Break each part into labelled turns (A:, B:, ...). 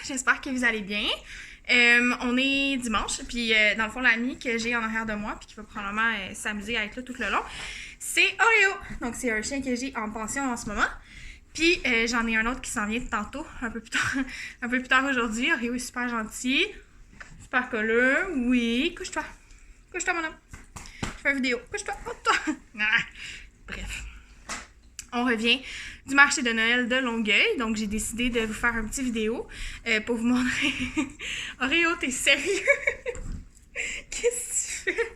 A: j'espère que vous allez bien. On est dimanche, puis dans le fond, l'ami que j'ai en arrière de moi, puis qui va probablement s'amuser à être là tout le long, c'est Oreo. Donc, c'est un chien que j'ai en pension en ce moment. Puis, j'en ai un autre qui s'en vient tantôt, un peu plus tard aujourd'hui. Oreo est super gentil, super colleux. Oui, couche-toi. Couche-toi, mon homme. Je fais une vidéo. Couche-toi. Oh, toi. Bref. On revient du marché de Noël de Longueuil. Donc, j'ai décidé de vous faire une petite vidéo pour vous montrer... Oreo, t'es sérieux? Qu'est-ce que tu fais?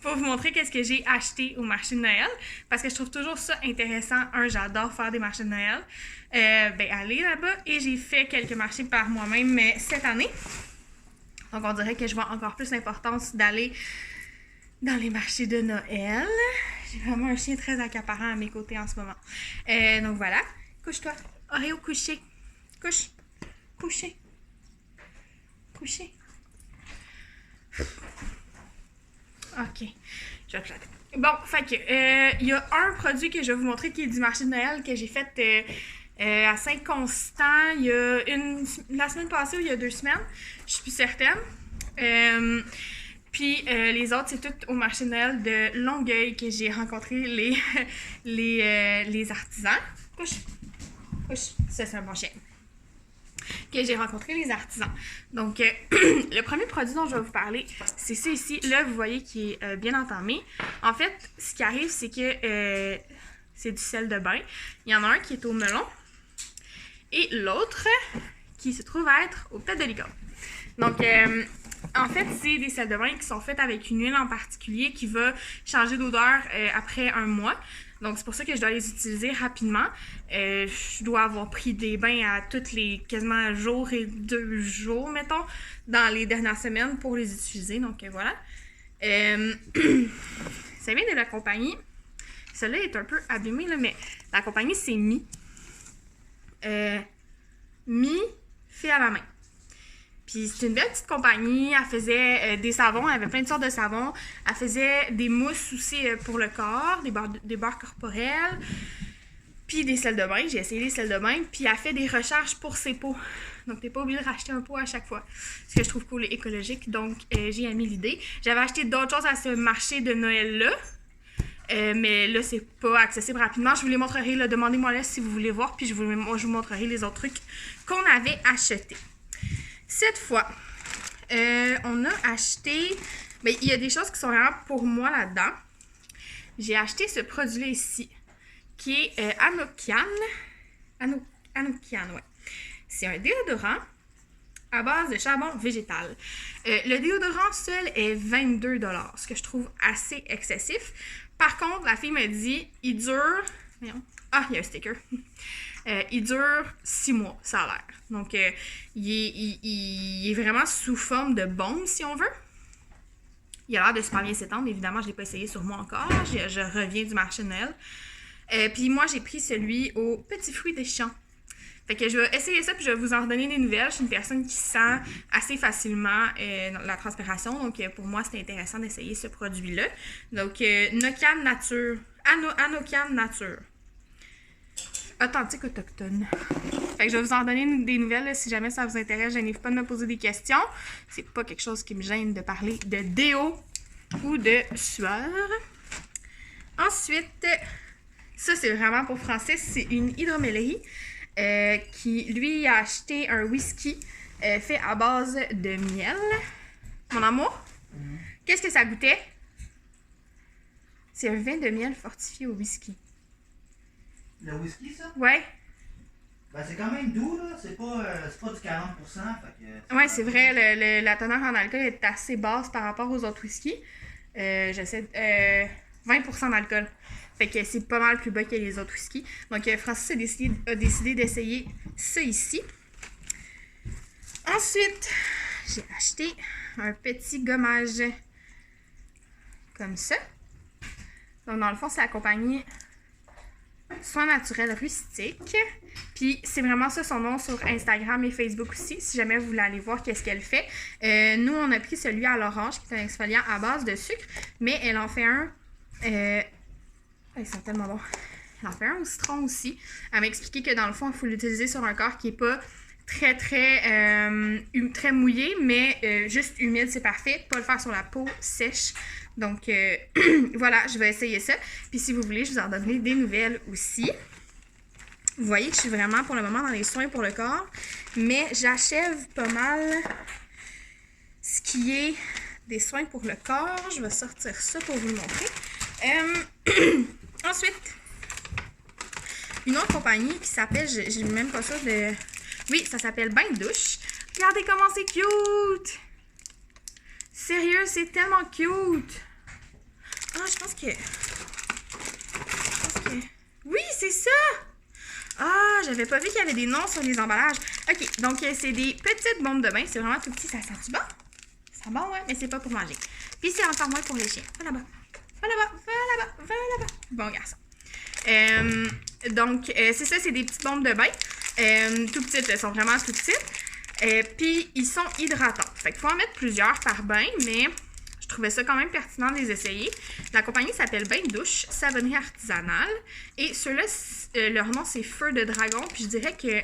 A: Pour vous montrer qu'est-ce que j'ai acheté au marché de Noël. Parce que je trouve toujours ça intéressant. J'adore faire des marchés de Noël. Aller là-bas. Et j'ai fait quelques marchés par moi-même cette année. Donc, on dirait que je vois encore plus l'importance d'aller dans les marchés de Noël. J'ai vraiment un chien très accaparant à mes côtés en ce moment. Donc voilà. Couche-toi. Oreo, couché. Couche. Couché. Couché. Ok. Je vais éclater. Bon, fait que, il y a un produit que je vais vous montrer qui est du marché de Noël que j'ai fait à Saint-Constant la semaine passée ou il y a 2 semaines. Je suis plus certaine. Puis les autres, c'est tout au marché de Noël de Longueuil que j'ai rencontré les artisans. Couche. Couche. Ça, c'est un bon chien. Que j'ai rencontré les artisans. Donc, le premier produit dont je vais vous parler, c'est ça ici. Là, vous voyez qu'il est bien entamé. En fait, ce qui arrive, c'est que c'est du sel de bain. Il y en a un qui est au melon et l'autre qui se trouve à être aux têtes de licorne. Donc, en fait, c'est des sels de bain qui sont faits avec une huile en particulier qui va changer d'odeur après un mois. Donc, c'est pour ça que je dois les utiliser rapidement. Je dois avoir pris des bains à tous les quasiment jour et 2 jours, mettons, dans les dernières semaines pour les utiliser. Donc, voilà. Ça vient de la compagnie. Celle-là est un peu abîmée, là, mais la compagnie, c'est Mi. Mi fait à la main. Puis c'est une belle petite compagnie, elle faisait des savons, elle avait plein de sortes de savons. Elle faisait des mousses aussi pour le corps, des beurres corporels, puis des sels de bain. J'ai essayé les sels de bain, puis elle fait des recharges pour ses pots. Donc t'es pas obligé de racheter un pot à chaque fois. Ce que je trouve cool et écologique, donc j'ai aimé l'idée. J'avais acheté d'autres choses à ce marché de Noël-là. Mais là, c'est pas accessible rapidement. Je vous les montrerai, là. Demandez-moi là si vous voulez voir, puis je vous montrerai les autres trucs qu'on avait achetés. Cette fois, on a acheté... il y a des choses qui sont vraiment pour moi là-dedans. J'ai acheté ce produit-là ici, qui est Anokian. Anokian, ouais. C'est un déodorant à base de charbon végétal. Le déodorant seul est 22 $, ce que je trouve assez excessif. Par contre, la fille me dit, il dure... Ah, il y a un sticker. Il dure 6 mois, ça a l'air. Donc, il est vraiment sous forme de bombe, si on veut. Il a l'air de super bien s'étendre. Évidemment, je ne l'ai pas essayé sur moi encore. Je reviens du marché de Noël. Puis moi, j'ai pris celui aux petits fruits des champs. Fait que je vais essayer ça, puis je vais vous en redonner des nouvelles. Je suis une personne qui sent assez facilement la transpiration. Donc, pour moi, c'est intéressant d'essayer ce produit-là. Donc, Anokian Nature. Anokian Nature. Authentique autochtone. Fait que je vais vous en donner des nouvelles là, si jamais ça vous intéresse. Je n'hésitez pas de me poser des questions. C'est pas quelque chose qui me gêne de parler de déo ou de sueur. Ensuite, ça c'est vraiment pour Francis, c'est une hydromellerie qui lui a acheté un whisky fait à base de miel. Mon amour, qu'est-ce que ça goûtait? C'est un vin de miel fortifié au whisky.
B: Le whisky, ça?
A: Ouais.
B: Ben, c'est quand même doux, là. C'est pas du 40%. Fait que
A: ouais, c'est vrai. La teneur en alcool est assez basse par rapport aux autres whiskies. 20% d'alcool. Fait que c'est pas mal plus bas que les autres whiskies. Donc, Francis a décidé d'essayer ça ici. Ensuite, j'ai acheté un petit gommage comme ça. Donc, dans le fond, c'est la compagnie Soins naturels rustiques. Puis c'est vraiment ça son nom sur Instagram et Facebook aussi, si jamais vous voulez aller voir qu'est-ce qu'elle fait. Nous, on a pris celui à l'orange, qui est un exfoliant à base de sucre, mais elle en fait un... ils sont tellement bons. Elle en fait un au citron aussi. Elle m'a expliqué que dans le fond, il faut l'utiliser sur un corps qui n'est pas très très mouillé, mais juste humide, c'est parfait. Pas le faire sur la peau sèche. Donc voilà, je vais essayer ça. Puis si vous voulez, je vous en donnerai des nouvelles aussi. Vous voyez que je suis vraiment pour le moment dans les soins pour le corps, mais j'achève pas mal ce qui est des soins pour le corps. Je vais sortir ça pour vous le montrer. Ensuite, une autre compagnie qui s'appelle, j'ai même pas ça de... Oui, ça s'appelle Bain de douche. Regardez comment c'est cute! Sérieux, c'est tellement cute! Ah, je pense que... Oui, c'est ça! Ah, j'avais pas vu qu'il y avait des noms sur les emballages. Ok, donc c'est des petites bombes de bain. C'est vraiment tout petit. Ça sent-tu bon? Ça sent bon, ouais, mais c'est pas pour manger. Puis c'est encore moins pour les chiens. Va là-bas. Va là-bas. Va là-bas. Va là-bas. Bon garçon. Donc, c'est ça, c'est des petites bombes de bain. Tout petites, elles sont vraiment tout petites. Puis, ils sont hydratants. Fait qu'il faut en mettre plusieurs par bain, mais je trouvais ça quand même pertinent de les essayer. La compagnie s'appelle Bain de douche, savonnerie artisanale. Et ceux-là, leur nom, c'est Feu de Dragon. Puis je dirais que...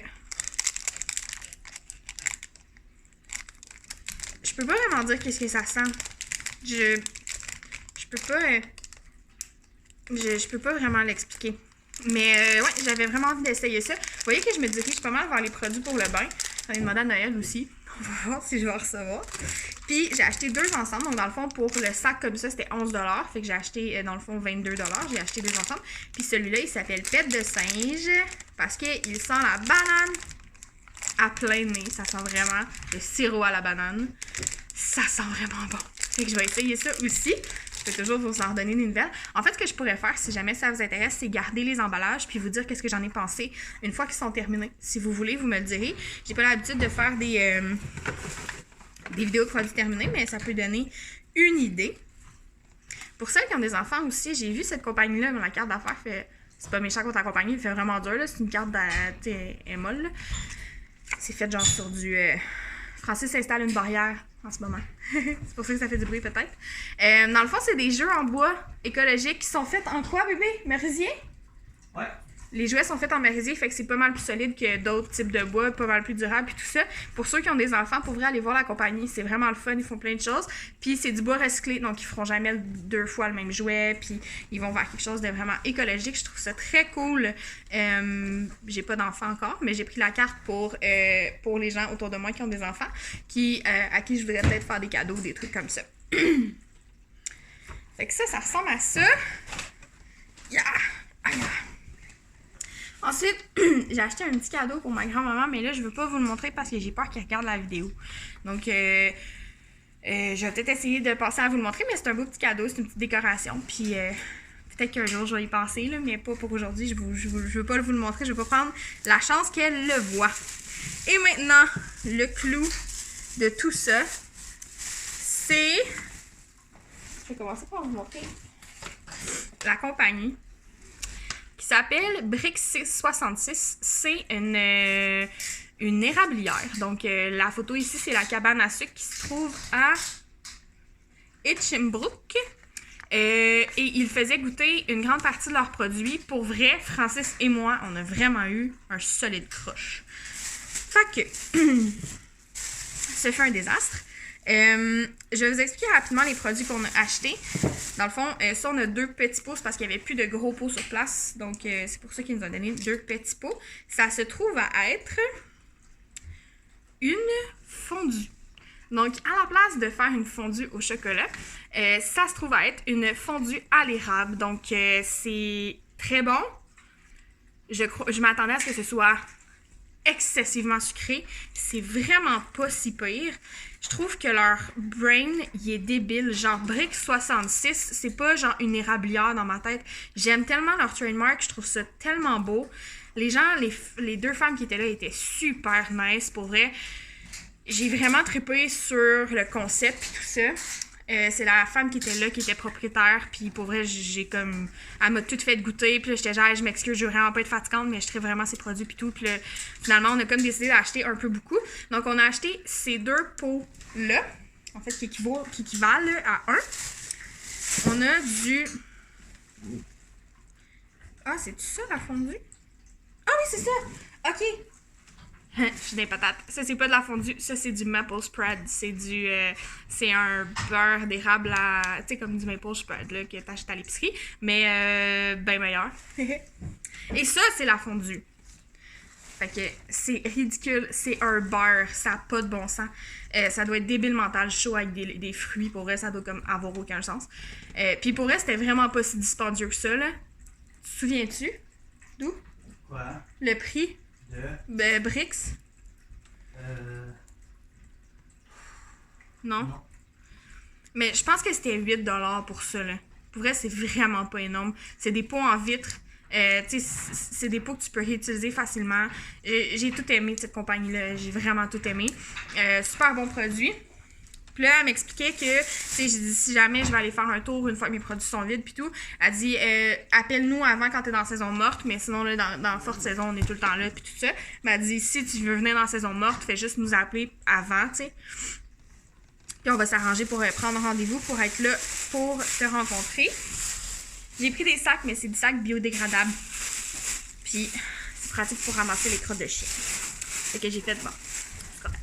A: Je peux pas vraiment dire qu'est-ce que ça sent. Je peux pas... Je peux pas vraiment l'expliquer. Mais ouais, j'avais vraiment envie d'essayer ça. Vous voyez que je me dirige pas mal vers les produits pour le bain. J'en ai demandé à Noël aussi. On va voir si je vais recevoir. Puis j'ai acheté deux ensemble. Donc dans le fond, pour le sac comme ça, c'était 11 $. Fait que j'ai acheté dans le fond 22 $. J'ai acheté deux ensemble. Puis celui-là, il s'appelle Pète de singe. Parce qu'il sent la banane à plein nez. Ça sent vraiment le sirop à la banane. Ça sent vraiment bon. Fait que je vais essayer ça aussi. Je peux toujours vous en redonner des nouvelles. En fait, ce que je pourrais faire, si jamais ça vous intéresse, c'est garder les emballages puis vous dire qu'est-ce que j'en ai pensé une fois qu'ils sont terminés. Si vous voulez, vous me le direz. J'ai pas l'habitude de faire des vidéos de produits terminés, mais ça peut donner une idée. Pour celles qui ont des enfants aussi, j'ai vu cette compagnie-là, la carte d'affaires fait... C'est pas méchant contre la compagnie, il fait vraiment dur, là. C'est une carte est molle, là. C'est fait genre sur du... Francis installe une barrière en ce moment. C'est pour ça que ça fait du bruit peut-être. Dans le fond, c'est des jeux en bois écologiques qui sont faits en quoi, bébé? Merisier?
B: Ouais.
A: Les jouets sont faits en merisier, fait que c'est pas mal plus solide que d'autres types de bois, pas mal plus durable et tout ça. Pour ceux qui ont des enfants, pour vrai, aller voir la compagnie, c'est vraiment le fun, ils font plein de choses. Puis c'est du bois recyclé, donc ils feront jamais deux fois le même jouet, puis ils vont vers quelque chose de vraiment écologique. Je trouve ça très cool. J'ai pas d'enfants encore, mais j'ai pris la carte pour les gens autour de moi qui ont des enfants, à qui je voudrais peut-être faire des cadeaux, des trucs comme ça. Fait que ça ressemble à ça. Yeah! Ensuite, j'ai acheté un petit cadeau pour ma grand-maman, mais là, je veux pas vous le montrer parce que j'ai peur qu'elle regarde la vidéo. Donc, je vais peut-être essayer de passer à vous le montrer, mais c'est un beau petit cadeau, c'est une petite décoration. Puis, peut-être qu'un jour, je vais y penser, là, mais pas pour aujourd'hui. Je veux pas vous le montrer, je veux pas prendre la chance qu'elle le voit. Et maintenant, le clou de tout ça, c'est... Je vais commencer par vous montrer la compagnie. Qui s'appelle Brick 666. C'est une érablière. Donc, la photo ici, c'est la cabane à sucre qui se trouve à Etchimbrook. Et ils faisaient goûter une grande partie de leurs produits. Pour vrai, Francis et moi, on a vraiment eu un solide crush. Fait que, ce fut un désastre. Je vais vous expliquer rapidement les produits qu'on a achetés. Dans le fond, ça, on a 2 petits pots parce qu'il n'y avait plus de gros pots sur place. Donc, c'est pour ça qu'ils nous ont donné 2 petits pots. Ça se trouve à être une fondue. Donc, à la place de faire une fondue au chocolat, ça se trouve à être une fondue à l'érable. Donc, c'est très bon. Je m'attendais à ce que ce soit excessivement sucré. C'est vraiment pas si pire. Je trouve que leur brain, il est débile. Genre, Brick 66, c'est pas genre une érablière dans ma tête. J'aime tellement leur trademark, je trouve ça tellement beau. Les gens, les 2 femmes qui étaient là étaient super nice, pour vrai. J'ai vraiment trippé sur le concept et tout ça. C'est la femme qui était là, qui était propriétaire, puis pour vrai, elle m'a tout fait goûter, puis là, j'étais genre, je m'excuse, je veux vraiment pas être fatigante, mais je tripe vraiment ces produits, puis tout, puis là, finalement, on a comme décidé d'acheter un peu beaucoup. Donc, on a acheté ces 2 pots-là, en fait, qui équivalent à 1. On a du... Ah, c'est-tu ça, la fondue? Ah oui, c'est ça! OK! Je suis des patates. Ça, c'est pas de la fondue. Ça, c'est du maple spread. C'est un beurre d'érable à... Tu sais, comme du maple spread, là, que t'achètes à l'épicerie. Mais, ben meilleur. Et ça, c'est la fondue. Fait que c'est ridicule. C'est un beurre. Ça n'a pas de bon sens. Ça doit être débile mental chaud avec des fruits. Pour vrai, ça doit comme avoir aucun sens. Puis pour vrai, c'était vraiment pas si dispendieux que ça, là. Tu te souviens-tu? D'où?
B: Quoi?
A: Le prix?
B: De?
A: Brix? Non?
B: Non.
A: Mais je pense que c'était 8$ pour ça, là. Pour vrai, c'est vraiment pas énorme. C'est des pots en vitre. Tu sais, c'est des pots que tu peux réutiliser facilement. J'ai tout aimé cette compagnie-là. J'ai vraiment tout aimé. Super bon produit. Puis là, elle m'expliquait que, tu sais, j'ai dit, si jamais je vais aller faire un tour une fois que mes produits sont vides, puis tout, elle dit, appelle-nous avant quand t'es dans la saison morte, mais sinon, là, dans la forte saison, on est tout le temps là, puis tout ça. Mais elle dit, si tu veux venir dans la saison morte, fais juste nous appeler avant, tu sais. Puis on va s'arranger pour prendre rendez-vous pour être là pour te rencontrer. J'ai pris des sacs, mais c'est des sacs biodégradables. Puis, c'est pratique pour ramasser les crottes de chien. Fait que j'ai fait, bon, c'est correct.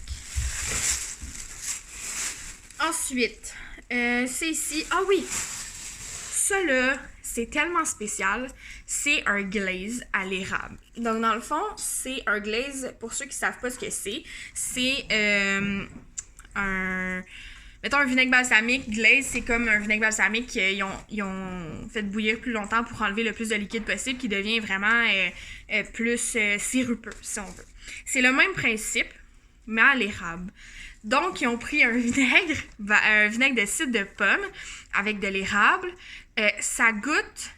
A: Ensuite, c'est ici. Ah oui! Ça là, c'est tellement spécial. C'est un glaze à l'érable. Donc, dans le fond, c'est un glaze, pour ceux qui ne savent pas ce que c'est mettons un vinaigre balsamique. Glaze, c'est comme un vinaigre balsamique qu'ils ont fait bouillir plus longtemps pour enlever le plus de liquide possible, qui devient vraiment plus sirupeux, si on veut. C'est le même principe, mais à l'érable. Donc, ils ont pris un vinaigre de cidre de pomme avec de l'érable. Ça goûte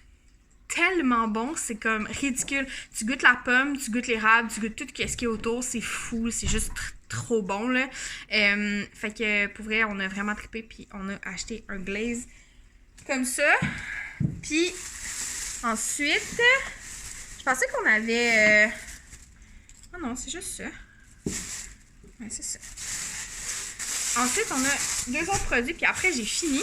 A: tellement bon, c'est comme ridicule. Tu goûtes la pomme, tu goûtes l'érable, tu goûtes tout ce qu'il y a autour, c'est fou, c'est juste trop bon, là. Fait que, pour vrai, on a vraiment trippé, puis on a acheté un glaze comme ça. Puis, ensuite, je pensais qu'on avait... Ah non, c'est juste ça. Ouais, c'est ça. Ensuite, on a 2 autres produits, puis après, j'ai fini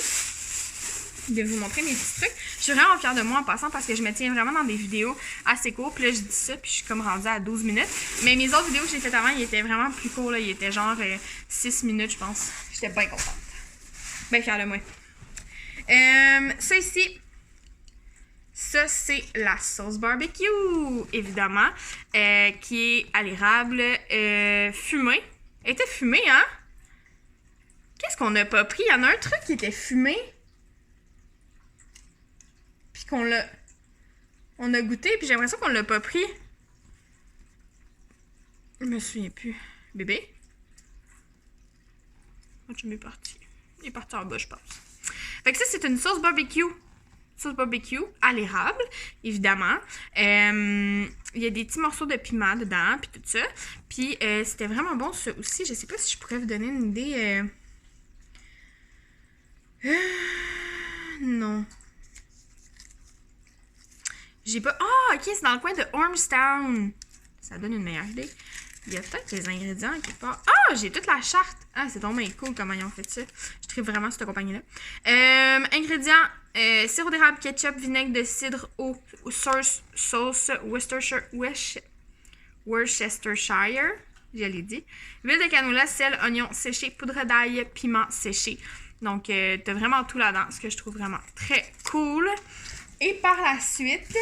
A: de vous montrer mes petits trucs. Je suis vraiment fière de moi en passant parce que je me tiens vraiment dans des vidéos assez courtes. Puis là, je dis ça, puis je suis comme rendue à 12 minutes. Mais mes autres vidéos que j'ai faites avant, ils étaient vraiment plus courts, là. Ils étaient genre 6 minutes, je pense. J'étais bien contente. Bien fière de moi. Ça ici, ça, c'est la sauce barbecue, évidemment, qui est à l'érable, fumée. Elle était fumée, hein? Qu'est-ce qu'on n'a pas pris? Il y en a un truc qui était fumé. Puis on a goûté, puis j'ai l'impression qu'on l'a pas pris. Je me souviens plus. Bébé? Oh, tu m'es parti. Il est parti en bas, je pense. Fait que ça, c'est une sauce barbecue. Sauce barbecue à l'érable, évidemment. Il y a des petits morceaux de piment dedans, puis tout ça. Puis c'était vraiment bon, ça aussi. Je sais pas si je pourrais vous donner une idée... non. J'ai pas... Ah, ok, c'est dans le coin de Ormstown. Ça donne une meilleure idée. Il y a peut-être les ingrédients quelque part. Ah, j'ai toute la charte. Ah, c'est donc bien cool comment ils ont fait ça. Je tripe vraiment cette compagnie-là. Ingrédients. Sirop d'érable, ketchup, vinaigre de cidre, eau, sauce Worcestershire. Je l'ai dit. Huile de canola, sel, oignon séché, poudre d'ail, piment séché. Donc, t'as vraiment tout là-dedans, ce que je trouve vraiment très cool. Et par la suite,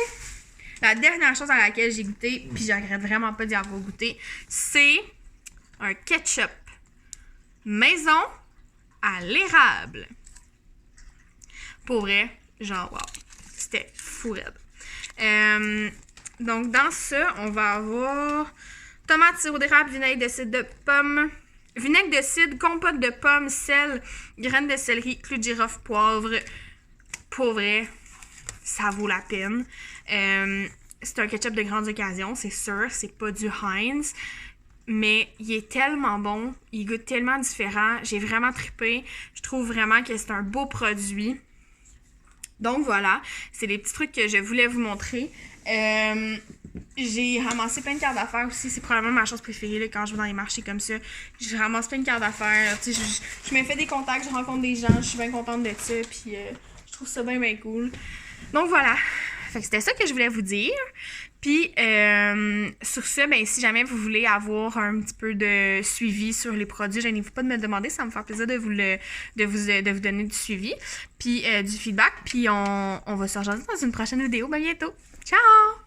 A: la dernière chose à laquelle j'ai goûté, puis je regrette vraiment pas d'y avoir goûté, c'est un ketchup maison à l'érable. Pour vrai, genre, wow, c'était fou raide. Donc, dans ça, on va avoir tomate, sirop d'érable, vinaigre de cidre de pomme, vinaigre de cidre, compote de pommes, sel, graines de céleri, clous de girofle, poivre. Pour vrai, ça vaut la peine. C'est un ketchup de grande occasion, c'est sûr. C'est pas du Heinz. Mais il est tellement bon. Il goûte tellement différent. J'ai vraiment trippé. Je trouve vraiment que c'est un beau produit. Donc voilà, c'est des petits trucs que je voulais vous montrer. J'ai ramassé plein de cartes d'affaires aussi. C'est probablement ma chose préférée là, quand je vais dans les marchés comme ça. Je ramasse plein de cartes d'affaires. Tu sais, je me fais des contacts, je rencontre des gens. Je suis bien contente de ça. Puis je trouve ça bien cool. Donc voilà. Fait que c'était ça que je voulais vous dire. Puis, sur ce, ben, si jamais vous voulez avoir un petit peu de suivi sur les produits, gênez-vous pas de me le demander, ça va me faire plaisir de vous donner du suivi, puis du feedback. Puis, on va se rejoindre dans une prochaine vidéo. À bientôt! Ciao!